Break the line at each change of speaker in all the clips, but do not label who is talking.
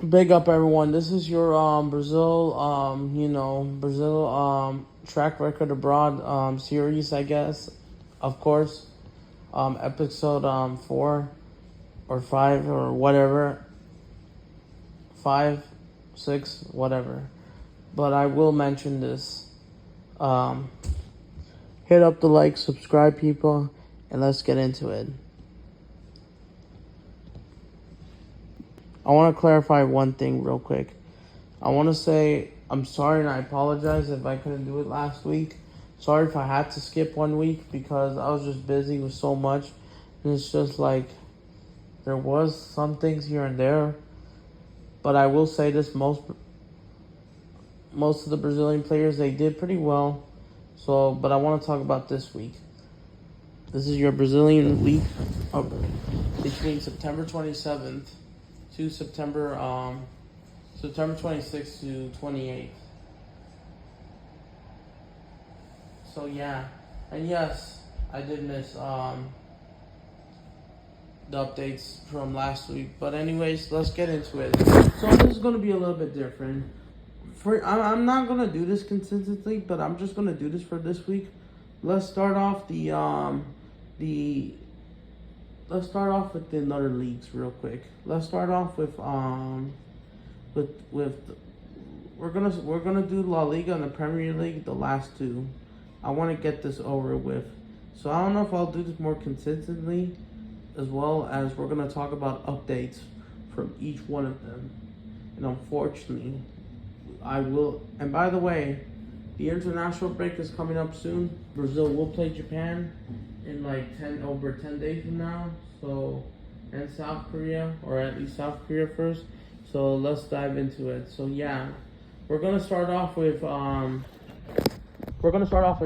Big up everyone. This is your Brazil Brazil track record abroad series, I guess. Of course. Episode 4 or 5 or whatever. 5, 6, whatever. But I will mention this. Um Hit up the like, subscribe people, and let's get into it. I want to clarify one thing real quick. I want to say I'm sorry and I apologize if I couldn't do it last week. Sorry if I had to skip 1 week because I was just busy with so much. And it's just like there was some things here and there. But I will say this, most of the Brazilian players, they did pretty well. So, but I want to talk about this week. This is your Brazilian week between September 27th to September 26th to 28th. So yeah, and yes, I did miss the updates from last week. But anyways, let's get into it. So this is gonna be a little bit different. I'm not gonna do this consistently, but I'm just gonna do this for this week. Let's start off the let's start off with the other leagues real quick. Let's start off with we're gonna do La Liga and the Premier League, the last two. I want to get this over with. So I don't know if I'll do this more consistently, as well as we're gonna talk about updates from each one of them. And unfortunately, I will. And by the way, the international break is coming up soon. Brazil will play Japan in like 10 days from now. So, and South Korea, or at least South Korea first. So let's dive into it. So yeah, we're gonna start off with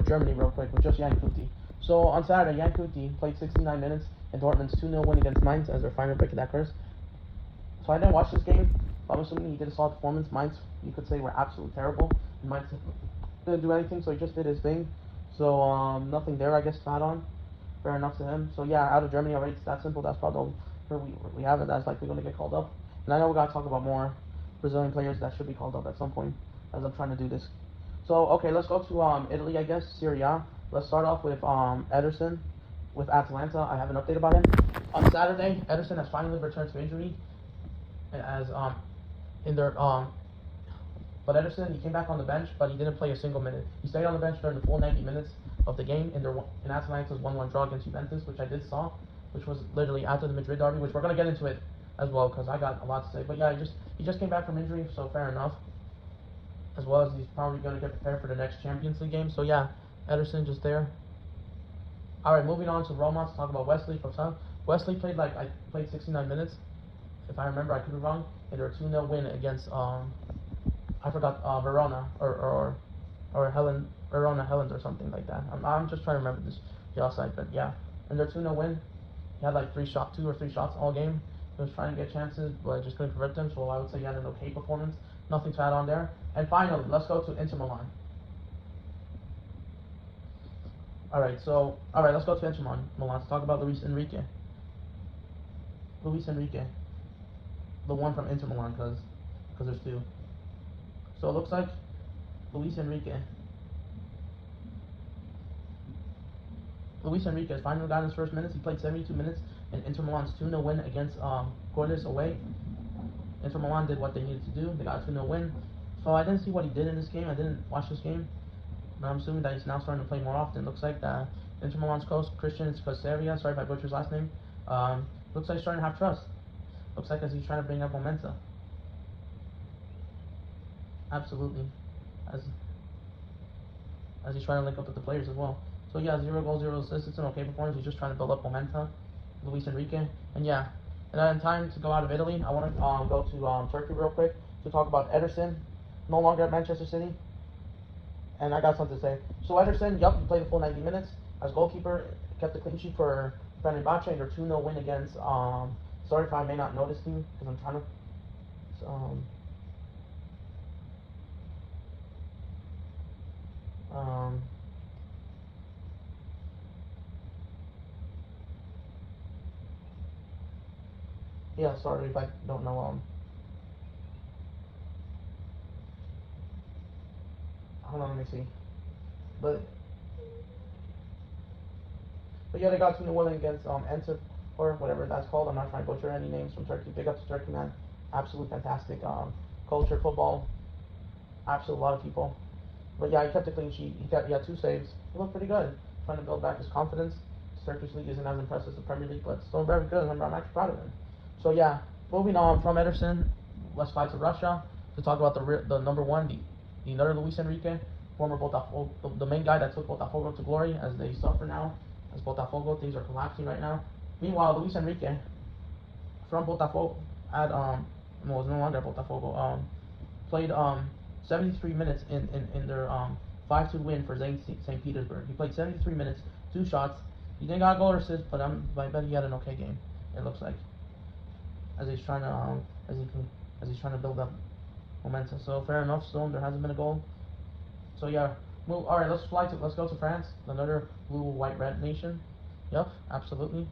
Germany real quick with just Jan Kuti. So on Saturday, Jan Kuti played 69 minutes in Dortmund's 2-0 win against Mainz as their final break of that curse. So I didn't watch this game. I'm assuming he did a solid performance. Mainz, you could say, were absolutely terrible. Mainz didn't do anything, so he just did his thing. So nothing there, I guess, to add on. Fair enough to him. So yeah, out of Germany already, it's that simple. That's probably where we have it. That's likely going to get called up. And I know we got to talk about more Brazilian players that should be called up at some point as I'm trying to do this. So okay, let's go to Italy, I guess, Serie A. Let's start off with Ederson with Atalanta. I have an update about him. On Saturday, Ederson has finally returned to injury as in their but Ederson, he came back on the bench, but he didn't play a single minute. He stayed on the bench during the full 90 minutes of the game in Atalanta's 1-1 draw against Juventus, which I did saw, which was literally after the Madrid derby, which we're gonna get into it as well because I got a lot to say. But yeah, he just came back from injury, so fair enough. As well as he's probably gonna get prepared for the next Champions League game. So yeah, Ederson just there. All right, moving on to Roma to talk about Wesley from South. Wesley played 69 minutes, if I remember. I could be wrong. In their 2-0 win against I forgot Verona or Verona Helens or something like that. I'm just trying to remember this the outside, but yeah, in their 2-0 win, he had like 2 or 3 shots all game. He was trying to get chances, but just couldn't convert them. So I would say he had an okay performance. Nothing to add on there. And finally, let's go to Inter Milan. Let's go to Inter Milan to talk about Luis Enrique. The one from Inter Milan, because there's two. So it looks like Luis Enrique has finally gotten his first minutes. He played 72 minutes in Inter Milan's 2-0 win against Cordes away. Inter Milan did what they needed to do. They got a 2-0 win. So I didn't see what he did in this game. I didn't watch this game. But I'm assuming that he's now starting to play more often. Looks like Inter Milan's coach, Christian Scoseria, sorry if I butchered his last name, looks like he's starting to have trust. Looks like as he's trying to bring up momentum. Absolutely. As he's trying to link up with the players as well. So yeah, 0 goals, 0 assists. It's an okay performance. He's just trying to build up momentum. Luis Enrique. And yeah. And then time to go out of Italy, I want to go to Turkey real quick to talk about Ederson, no longer at Manchester City. And I got something to say. So Ederson, he played the full 90 minutes as goalkeeper, kept the clean sheet for Fenerbahce in their 2-0 win against. Sorry if I may not notice you because I'm trying to. Yeah, sorry if I don't know hold on, let me see. But yeah, they got 2-0 winning against Enter or whatever that's called. I'm not trying to butcher any names from Turkey. Big up to Turkey, man. Absolute fantastic culture, football. Absolute lot of people. But yeah, he kept a clean sheet. He had 2 saves. He looked pretty good. Trying to build back his confidence. Turkish league isn't as impressive as the Premier League, but still very good. I'm actually proud of him. So yeah, moving on from Ederson, let's fly to Russia to talk about the number one, the another Luis Enrique, former Botafogo, the main guy that took Botafogo to glory, as they suffer now, as Botafogo things are collapsing right now. Meanwhile, Luis Enrique from Botafogo at was no longer at Botafogo, played 73 minutes in their 5-2 win for St. Petersburg. He played 73 minutes, 2 shots. He didn't got a goal or assist, but I bet he had an okay game. It looks like, as he's trying to build up momentum. So fair enough. Still, there hasn't been a goal. So yeah, all right. Let's go to France, another blue, white, red nation. Yep, absolutely.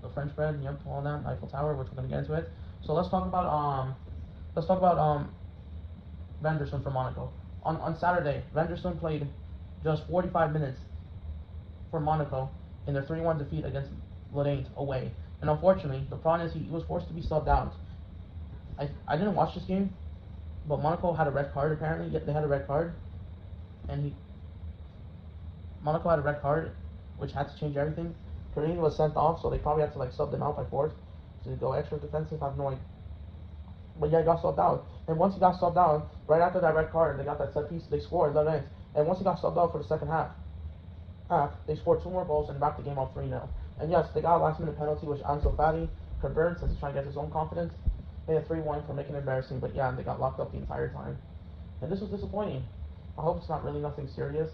The French bread. Yep, all that. Eiffel Tower, which we're gonna get into it. So let's talk about Venderson from Monaco. On Saturday, Venderson played just 45 minutes for Monaco in their 3-1 defeat against Lorient away. And unfortunately, the problem is he was forced to be subbed out. I didn't watch this game, but Monaco had a red card apparently. They had a red card, and Monaco had a red card, which had to change everything. Karim was sent off, so they probably had to like sub them out by force to go extra defensive. I have no idea. But yeah, he got subbed out. And once he got subbed out, right after that red card, they got that set piece, they scored, Lorient. And once he got subbed out for the second half, they scored 2 more goals and wrapped the game up 3-0. And yes, they got a last-minute penalty, which Ansu Fati converted since he's trying to get his own confidence. They had 3-1 for making it embarrassing, but yeah, they got locked up the entire time. And this was disappointing. I hope it's not really nothing serious.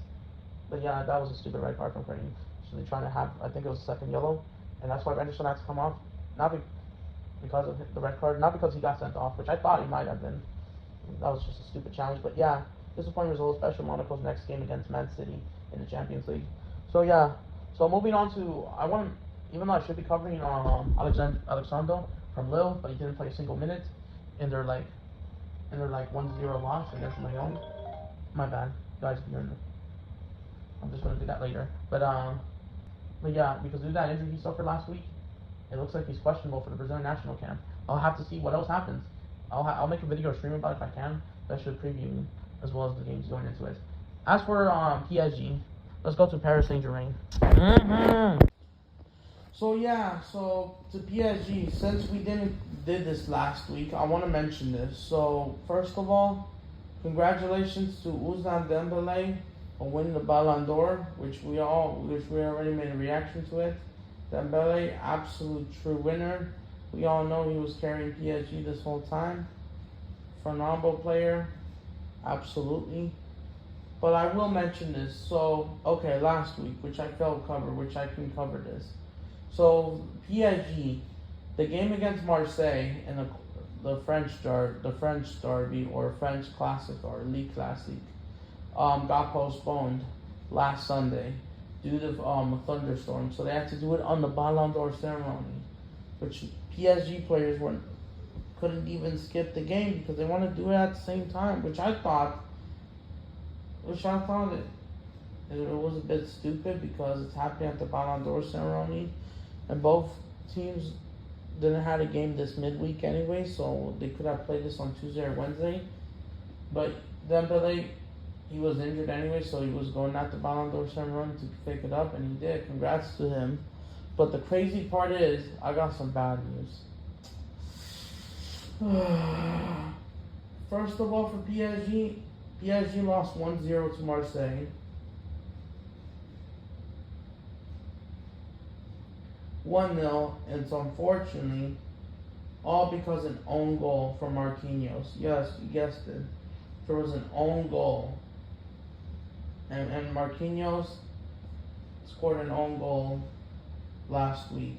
But yeah, that was a stupid red card from Karim. So they're trying to have, I think it was a second yellow. And that's why Anderson had to come off. Not because of the red card, not because he got sent off, which I thought he might have been. That was just a stupid challenge. But yeah, disappointing result, especially Monaco's next game against Man City in the Champions League. So yeah, so moving on to, even though I should be covering Alexandro from Lille, but he didn't play a single minute in their 1-0 loss against Lyon. My bad, guys. I'm just gonna do that later. But yeah, because of that injury he suffered last week, it looks like he's questionable for the Brazilian national camp. I'll have to see what else happens. I'll make a video or stream about it if I can. That should preview as well as the games going into it. As for PSG, let's go to Paris Saint-Germain. So yeah, so to PSG, since we did this last week, I want to mention this. So first of all, congratulations to Ousmane Dembélé on winning the Ballon d'Or, which we already made a reaction to it. Dembélé, absolute true winner. We all know he was carrying PSG this whole time. Phenomenal player, absolutely. But I will mention this. So, okay, last week, which I failed to cover, which I can cover this. So, PSG, the game against Marseille in the French derby or French Classic or League Classic got postponed last Sunday due to a thunderstorm. So they had to do it on the Ballon d'Or ceremony, which PSG players couldn't even skip the game because they want to do it at the same time, which I thought it was a bit stupid because it's happening at the Ballon d'Or ceremony, and both teams didn't have a game this midweek anyway, so they could have played this on Tuesday or Wednesday. But Dembélé, he was injured anyway, so he was going at the Ballon d'Or ceremony to pick it up, and he did. Congrats to him. But the crazy part is, I got some bad news. First of all, for PSG lost 1-0 to Marseille. 1-0, and it's unfortunately all because an own goal from Marquinhos. Yes, you guessed it. There was an own goal. And Marquinhos scored an own goal last week.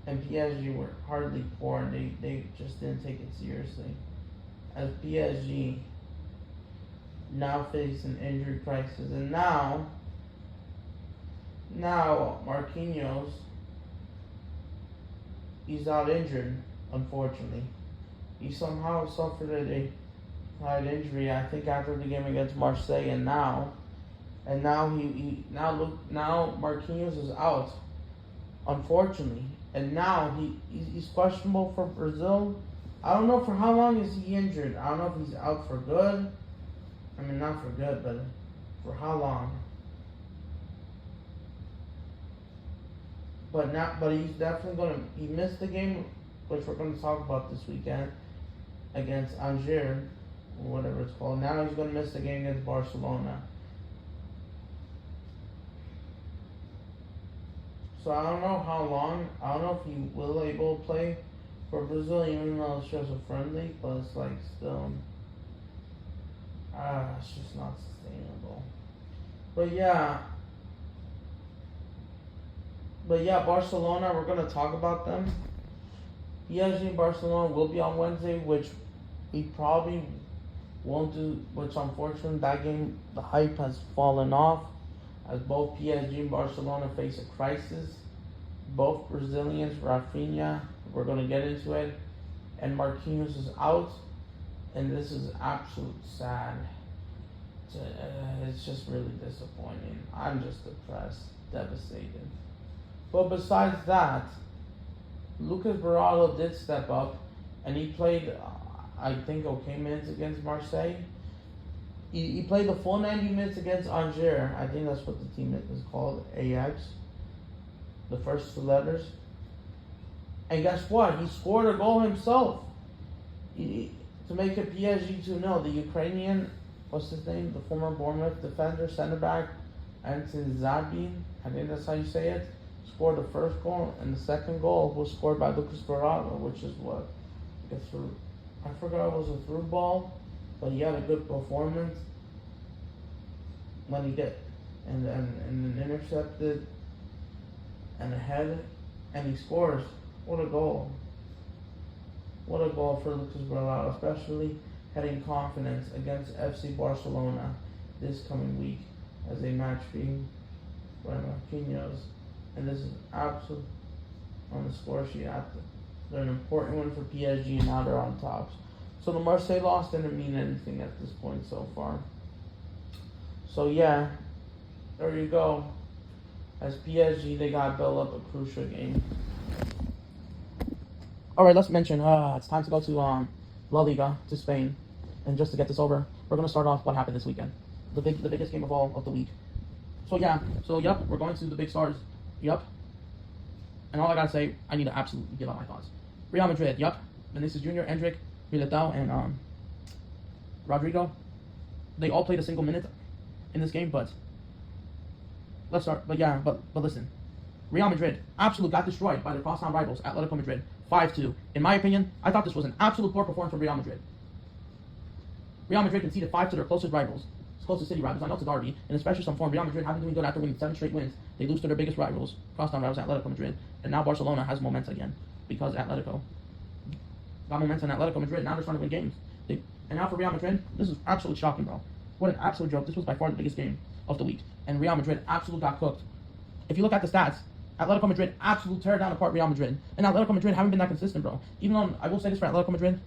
And PSG were hardly poor, and they just didn't take it seriously. As PSG now face an injury crisis. And now Marquinhos, he's out injured, unfortunately. He somehow suffered a slight injury, I think, after the game against Marseille, and now and now now Marquinhos is out, unfortunately, and now he's questionable for Brazil. I don't know for how long is he injured. I don't know if he's out for good. I mean, not for good, but for how long? But he's definitely he missed the game, which we're gonna talk about this weekend against Angers, or whatever it's called. Now he's gonna miss the game against Barcelona. So I don't know how long. I don't know if he will able to play for Brazil, even though it's just a friendly. But it's like still, it's just not sustainable. But yeah, Barcelona. We're gonna talk about them. PSG and Barcelona will be on Wednesday, which we probably won't do. Which unfortunately, that game, the hype has fallen off, as both PSG and Barcelona face a crisis. Both Brazilians, Rafinha, we're going to get into it, and Marquinhos is out, and this is absolute sad. It's just really disappointing. I'm just depressed, devastated. But besides that, Lucas Beraldo did step up, and he played, I think, okay minutes against Marseille. He played the full 90 minutes against Angers. I think that's what the team is called, AX. The first two letters. And guess what? He scored a goal himself. To make it PSG 2-0. The Ukrainian, what's his name? The former Bournemouth defender, center back, Anton Zabin, I think that's how you say it, scored the first goal, and the second goal was scored by Lucas Beraldo, which is what? I forgot it was a through ball, but he had a good performance when he did, and intercepted and a head, and he scores. What a goal. What a goal for Lucas Beraldo, especially heading confidence against FC Barcelona this coming week as a match being by Marquinhos. And this is absolute on the score sheet. They're an important one for PSG, and now they're on top. So the Marseille loss didn't mean anything at this point so far. So yeah, there you go. As PSG, they got built up a crucial game. Alright, let's mention, it's time to go to La Liga, to Spain. And just to get this over, we're going to start off what happened this weekend. The biggest game of all of the week. So yep, we're going to the big stars. Yep. And all I gotta say, I need to absolutely give out my thoughts. Real Madrid, yep. Vinicius Jr., Endrick, Militao, and Rodrigo. They all played a single minute in this game, but let's start. But listen. Real Madrid absolutely got destroyed by their crosstown rivals, Atletico Madrid, 5-2. In my opinion, I thought this was an absolute poor performance from Real Madrid. Real Madrid conceded 5 to their closest rivals. Closest city rivals. I know it's a derby, and especially some form. Real Madrid haven't been doing good after winning 7 straight wins. They lose to their biggest rivals, crosstown rivals, Atletico Madrid, and now Barcelona has momentum again because Atletico got momentum in Atletico Madrid. Now they're starting to win games. And now for Real Madrid, this is absolutely shocking, bro. What an absolute joke. This was by far the biggest game of the week, and Real Madrid absolutely got cooked. If you look at the stats, Atletico Madrid absolutely tear down apart Real Madrid, and Atletico Madrid haven't been that consistent, bro. Even though I will say this for Atletico Madrid,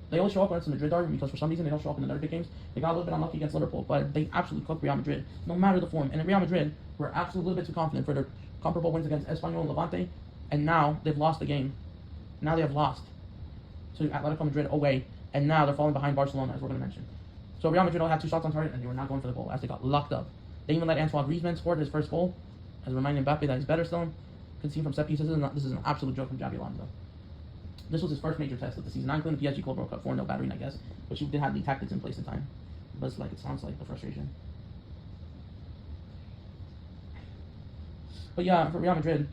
they only show up when it's a Madrid derby because for some reason they don't show up in the other big games. They got a little bit unlucky against Liverpool, but they absolutely cooked Real Madrid, no matter the form. And in Real Madrid, we're absolutely a little bit too confident for their comparable wins against Espanyol and Levante, and now they've lost the game. Now they have lost to Atletico Madrid away, and now they're falling behind Barcelona, as we're going to mention. So Real Madrid only had 2 shots on target, and they were not going for the goal, as they got locked up. They even let Antoine Griezmann score his first goal, as reminding Mbappe that he's better still. Conceding from set pieces. This is an absolute joke from Xabi Alonso. This was his first major test of the season. 9 including the PSG Club World Cup, 4-0 battery, I guess. But you didn't have the tactics in place in time. But it's like, it sounds like the frustration. But yeah, for Real Madrid,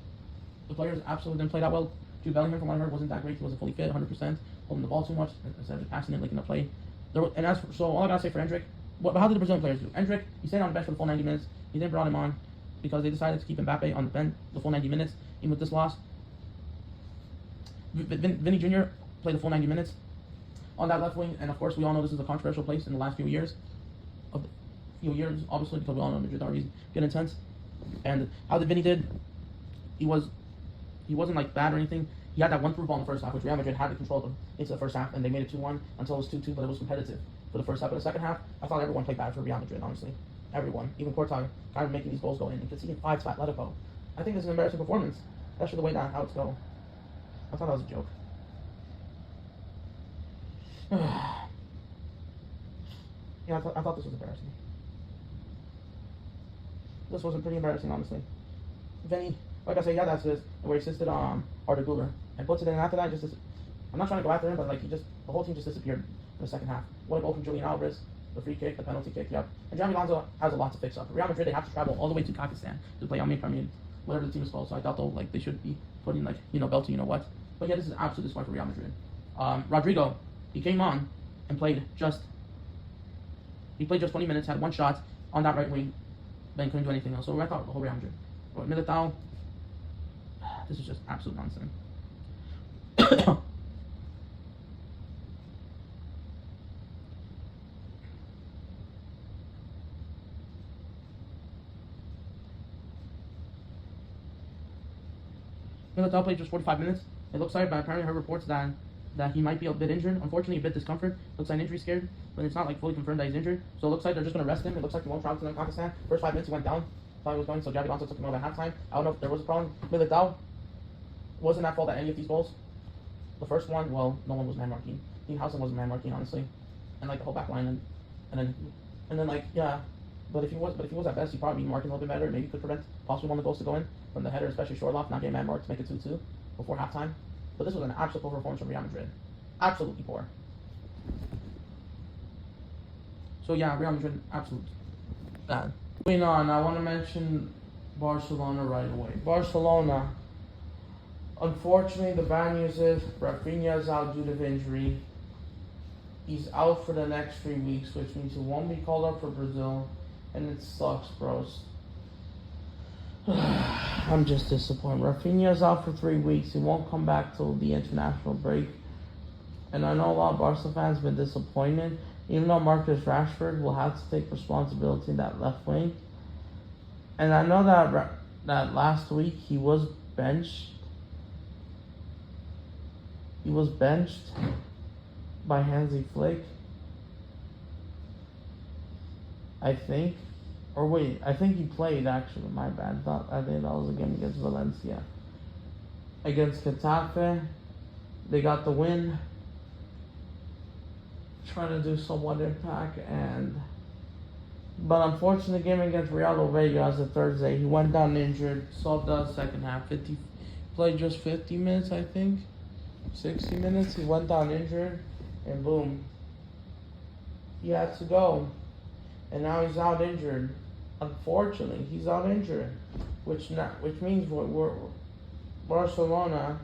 the players absolutely didn't play that well. Jude Bellingham, from what I heard, wasn't that great. He wasn't fully fit, 100%. Holding the ball too much instead of just passing it, linking the play. So all I gotta say for Endrick, how did the Brazilian players do? Endrick, he stayed on the bench for the full 90 minutes. He then brought him on because they decided to keep Mbappe on the bench the full 90 minutes, even with this loss. Vini Jr. played the full 90 minutes on that left wing, and of course we all know this is a controversial place in the last few years. Obviously, because we all know Madrid derbies get intense. And how did Vini did? He wasn't like bad or anything. He had that one through ball in the first half, which Real Madrid had to control them into the first half, and they made it 2-1 until it was 2-2, but it was competitive for the first half. But the second half, I thought everyone played bad for Real Madrid, honestly. everyone, even Portag, kind of making these goals go in and conceding 5 to Atletico. I think this is an embarrassing performance, especially the way that how it's go. I thought that was a joke. Yeah, I thought this was embarrassing. This was pretty embarrassing, honestly. Vini, like I said, yeah, that's this where he assisted Arda Güler and puts it in. After that, I'm not trying to go after him, but like the whole team just disappeared in the second half. What a goal from Julian Alvarez, the free kick, the penalty kick, yep. And Javi Alonso has a lot to fix up. Real Madrid, they have to travel all the way to Pakistan to play whatever the team is called. So I thought though, like they should be putting like Belto, you know what. But yeah, this is an absolute disappointment for Real Madrid. Rodrigo, he came on and played just 20 minutes, had one shot on that right wing, then couldn't do anything else. So I thought the whole Real Madrid. But Militao, this is just absolute nonsense. Militao played just 45 minutes. It looks like, but apparently I heard reports that he might be a bit injured. Unfortunately, a bit discomfort. Looks like injury scared, but it's not like fully confirmed that he's injured. So it looks like they're just going to rest him. It looks like he won't travel to Pakistan. First 5 minutes he went down. Thought he was going, so Javi Alonso took him out at halftime. I don't know if there was a problem. Militao wasn't at fault at any of these goals. The first one, well, no one was man marking. Dean Howson wasn't man marking, honestly, and like the whole back line, and then like yeah. But if he was at best, he'd probably be marking a little bit better. Maybe could prevent possibly one of the goals to go in from the header, especially Shortloff not getting man marked to make it 2-2 before halftime. But this was an absolute poor performance from Real Madrid. Absolutely poor. So yeah, Real Madrid, absolute bad. Moving on, I want to mention Barcelona right away. Barcelona, unfortunately, the bad news is Rafinha is out due to injury. He's out for the next 3 weeks, which means he won't be called up for Brazil, and it sucks, bros. I'm just disappointed. Rafinha's out for 3 weeks. He won't come back till the international break. And I know a lot of Barca fans have been disappointed, even though Marcus Rashford will have to take responsibility in that left wing. And I know that last week he was benched. He was benched by Hansi Flick, I think. Or wait, I think he played actually, my bad. I think that was a game against Valencia. Against Getafe, they got the win. Trying to do somewhat impact, but unfortunately the game against Real Vega as a Thursday, he went down injured, subbed out second half. Played just 50 minutes, I think. 60 minutes, he went down injured, and boom. He had to go. And now he's out injured. Unfortunately, he's out injured, which means we're Barcelona,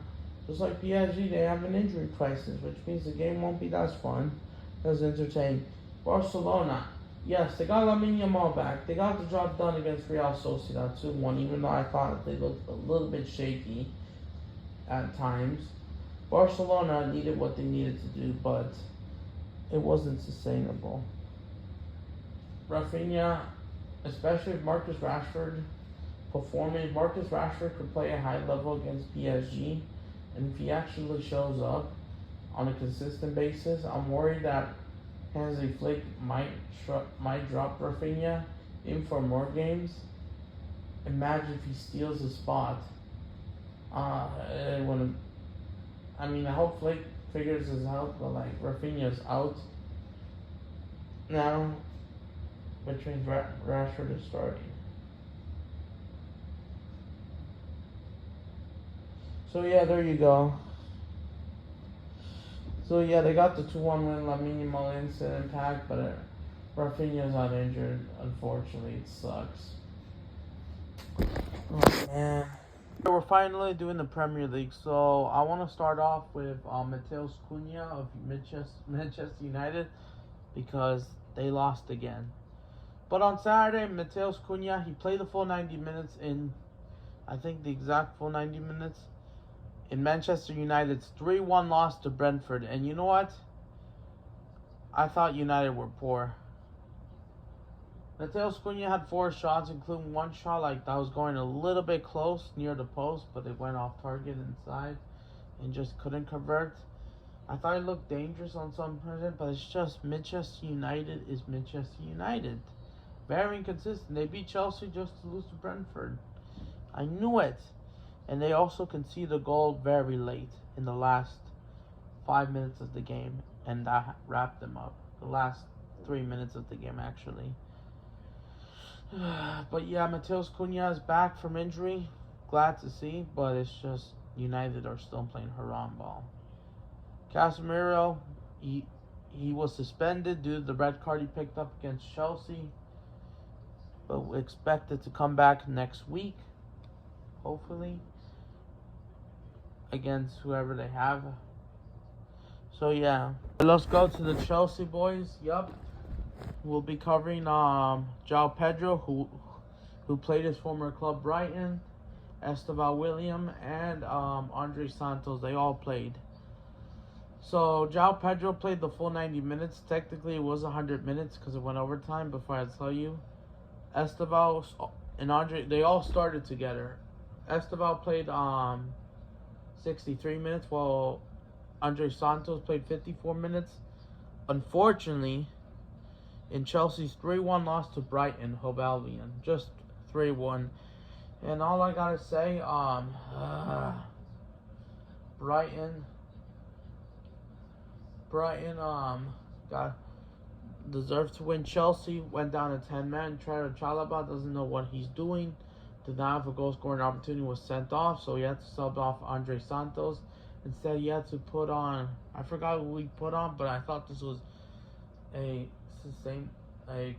just like PSG, they have an injury crisis, which means the game won't be as fun, as entertaining. Barcelona, yes, they got Lamine Yamal back. They got the job done against Real Sociedad 2-1, even though I thought they looked a little bit shaky at times. Barcelona needed what they needed to do, but it wasn't sustainable. Rafinha, especially if Marcus Rashford performing, Marcus Rashford could play a high level against PSG, and if he actually shows up on a consistent basis, I'm worried that Hansi Flick might drop Rafinha in for more games. Imagine if he steals his spot. It wouldn't. I mean, I hope Flick figures this out, but like Rafinha's out now, which means Rashford is starting. So yeah, there you go. So yeah, they got the 2-1 win. Lamine Yamal instant impact, but Rafinha's not injured. Unfortunately, it sucks. Oh man. We're finally doing the Premier League, so I want to start off with Mateus Cunha of Manchester United, because they lost again. But on Saturday, Mateus Cunha, he played the full 90 minutes in, I think the exact full 90 minutes, in Manchester United's 3-1 loss to Brentford. And you know what? I thought United were poor. Mateus Cunha had 4 shots, including one shot like that was going a little bit close near the post, but it went off target inside and just couldn't convert. I thought it looked dangerous on some person, but it's just Manchester United is Manchester United. Very inconsistent. They beat Chelsea just to lose to Brentford. I knew it. And they also conceded a goal very late in the last 5 minutes of the game. And that wrapped them up. The last 3 minutes of the game, actually. But yeah, Mateus Cunha is back from injury. Glad to see. But it's just United are still playing haram ball. Casemiro, he was suspended due to the red card he picked up against Chelsea. But we expect it to come back next week. Hopefully. Against whoever they have. So yeah. Let's go to the Chelsea boys. Yup. We'll be covering João Pedro, who played his former club Brighton, Esteval William, and Andre Santos. They all played. So João Pedro played the full 90 minutes. Technically it was 100 minutes because it went overtime. Before I tell you, Esteval and Andre, they all started together. Esteval played 63 minutes while Andre Santos played 54 minutes. Unfortunately, in Chelsea's 3-1 loss to Brighton, Hove Albion, just 3-1. And all I gotta say, Brighton deserved to win. Chelsea went down to 10-man. Trevor Chalobah doesn't know what he's doing. Did not have a goal scoring opportunity, was sent off, so he had to sub off Andre Santos. Instead, he had to put on, I forgot who he put on, but I thought this was a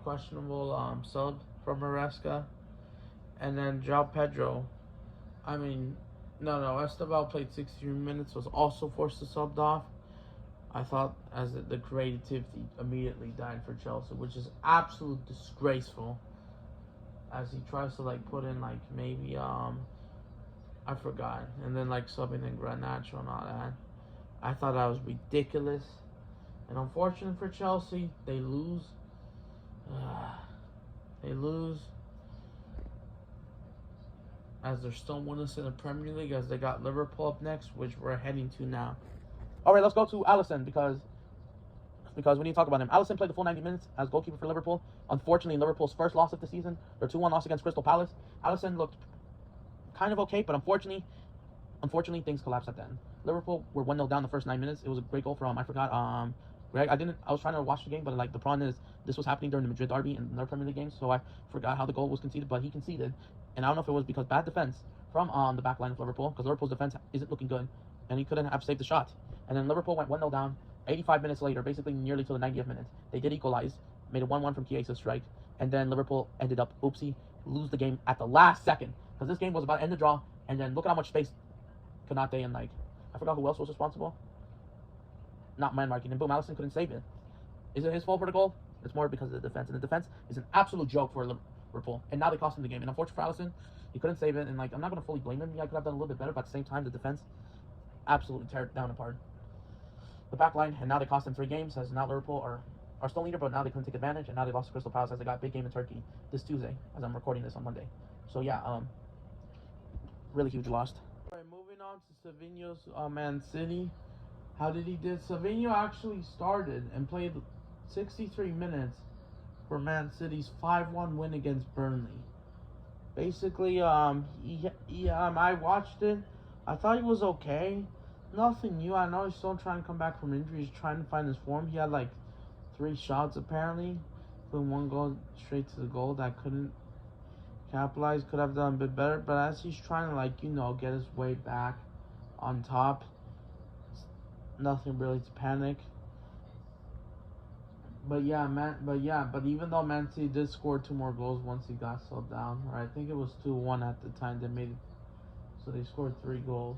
questionable sub from Maresca. And then João Pedro, Esteval played 63 minutes, was also forced to sub off. I thought as the creativity immediately died for Chelsea, which is absolute disgraceful. As he tries to put in maybe I forgot, and then subbing in Garnacho and all that. I thought that was ridiculous, and unfortunate for Chelsea, they lose. They lose. As they're still winless in the Premier League, as they got Liverpool up next, which we're heading to now. All right, let's go to Alisson because we need to talk about him. Alisson played the full 90 minutes as goalkeeper for Liverpool. Unfortunately, Liverpool's first loss of the season, their 2-1 loss against Crystal Palace. Alisson looked kind of okay, but unfortunately, things collapsed at the end. Liverpool were 1-0 down the first 9 minutes. It was a great goal from, I forgot, Greg. I was trying to watch the game, but the problem is this was happening during the Madrid derby and their Premier League games, so I forgot how the goal was conceded, but he conceded. And I don't know if it was because bad defense from the back line of Liverpool, because Liverpool's defense isn't looking good, and he couldn't have saved the shot. And then Liverpool went 1-0 down. 85 minutes later, basically nearly to the 90th minute, they did equalize, made a 1-1 from Chiesa's strike, and then Liverpool ended up, lose the game at the last second, because this game was about to end the draw, and then look at how much space Konate and I forgot who else was responsible. Not man marking, and boom, Alisson couldn't save it. Is it his fault for the goal? It's more because of the defense, and the defense is an absolute joke for Liverpool, and now they cost him the game. And unfortunately for Alisson, he couldn't save it, and I'm not going to fully blame him. Yeah, I could have done a little bit better, but at the same time, the defense absolutely tear it down apart. The back line, and now they cost them 3 games, as now Liverpool are still leader, but now they couldn't take advantage, and now they lost to Crystal Palace as they got a big game in Turkey this Tuesday, as I'm recording this on Monday. So yeah, really huge loss. Alright, moving on to Savinho's Man City. How did he do? Savinho actually started and played 63 minutes for Man City's 5-1 win against Burnley. Basically, I watched it. I thought he was okay. Nothing new. I know he's still trying to come back from injury. He's trying to find his form. He had 3 shots apparently. Put 1 goal straight to the goal that couldn't capitalize. Could have done a bit better. But as he's trying to get his way back on top, nothing really to panic. But even though Man City did score 2 more goals once he got subbed down, or I think it was 2-1 at the time they made it, so they scored 3 goals.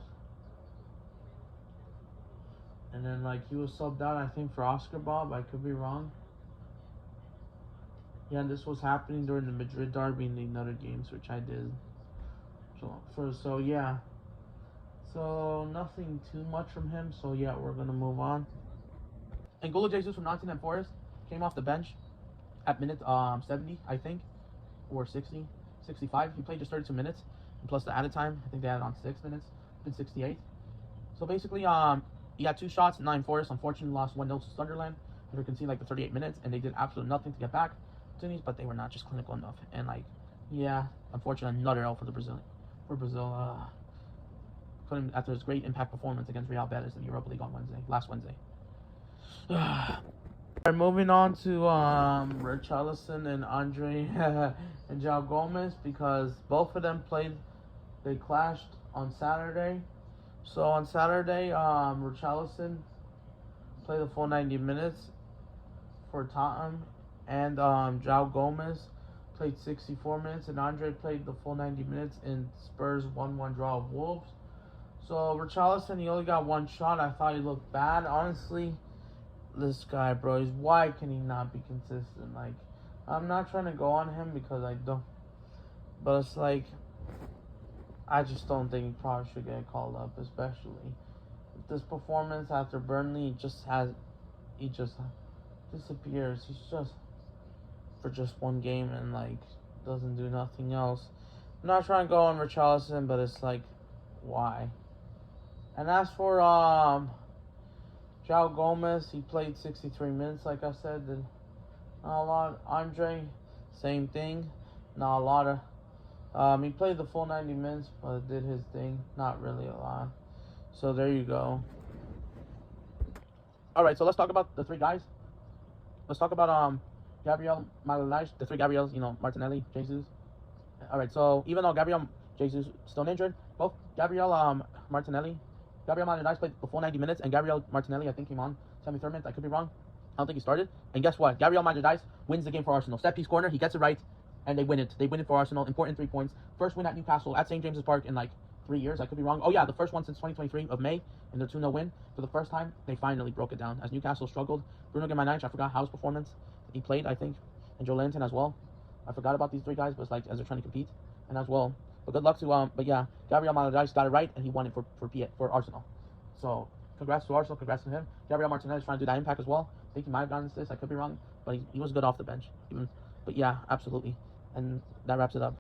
And then he was subbed out, I think, for Oscar Bob. I could be wrong. Yeah, and this was happening during the Madrid derby and the other games, which I did. So yeah. So nothing too much from him. So yeah, we're gonna move on. N'Golo Jesus from Nottingham Forest came off the bench at minute 70, I think, or 60, 65. He played just 32 minutes, and plus the added time, I think they added on 6 minutes, been 68. So basically, he had 2 shots, 9 Forest. Unfortunately, lost 1-0 to Sunderland after conceding the 38 minutes, and they did absolutely nothing to get back. opportunities, but they were not just clinical enough. And like, yeah, unfortunately, another L for the Brazil. For Brazil, couldn't after his great impact performance against Real Betis in the Europa League on last Wednesday. Alright, moving on to Richarlison and Andre and João Gomez, because both of them they clashed on Saturday. So on Saturday, Richarlison played the full 90 minutes for Tottenham, and João Gomez played 64 minutes, and Andre played the full 90 minutes in Spurs' 1-1 draw of Wolves. So Richarlison, he only got one shot. I thought he looked bad. Honestly, this guy, bro, why can he not be consistent? Like, I'm not trying to go on him because I don't, but it's like, I just don't think he probably should get called up, especially this performance after Burnley. He just disappears. He's just for just one game and like doesn't do nothing else. I'm not trying to go on Richarlison, but it's like, why? And as for João Gomez, he played 63 minutes, like I said. Not a lot. Andre, same thing. Not a lot of. He played the full 90 minutes, but did his thing. Not really a lot. So there you go. All right, so let's talk about the three guys. Let's talk about Gabriel Magalhaes, the three Gabriels. Martinelli, Jesus. All right, so even though Gabriel Jesus still injured, both Gabriel Magalhaes played the full 90 minutes, and Gabriel Martinelli, I think, came on 73rd minute. I could be wrong. I don't think he started. And guess what? Gabriel Magalhaes wins the game for Arsenal. Set piece corner, he gets it right, and they win it. They win it for Arsenal. Important 3 points. First win at Newcastle at St. James's Park in like 3 years. I could be wrong. Oh yeah, the first one since 2023 of May, in their 2-0 win. For the first time, they finally broke it down as Newcastle struggled. Bruno Guimaraes, I forgot how his performance. He played, I think, and Joe Linton as well. I forgot about these 3 guys, but it's like as they're trying to compete, and as well. But good luck to but yeah, Gabriel Magalhaes got it right, and he won it for Arsenal. So congrats to Arsenal, congrats to him. Gabriel Martinelli is trying to do that impact as well. I think he might have gotten this. I could be wrong, but he was good off the bench. But yeah, absolutely. And that wraps it up.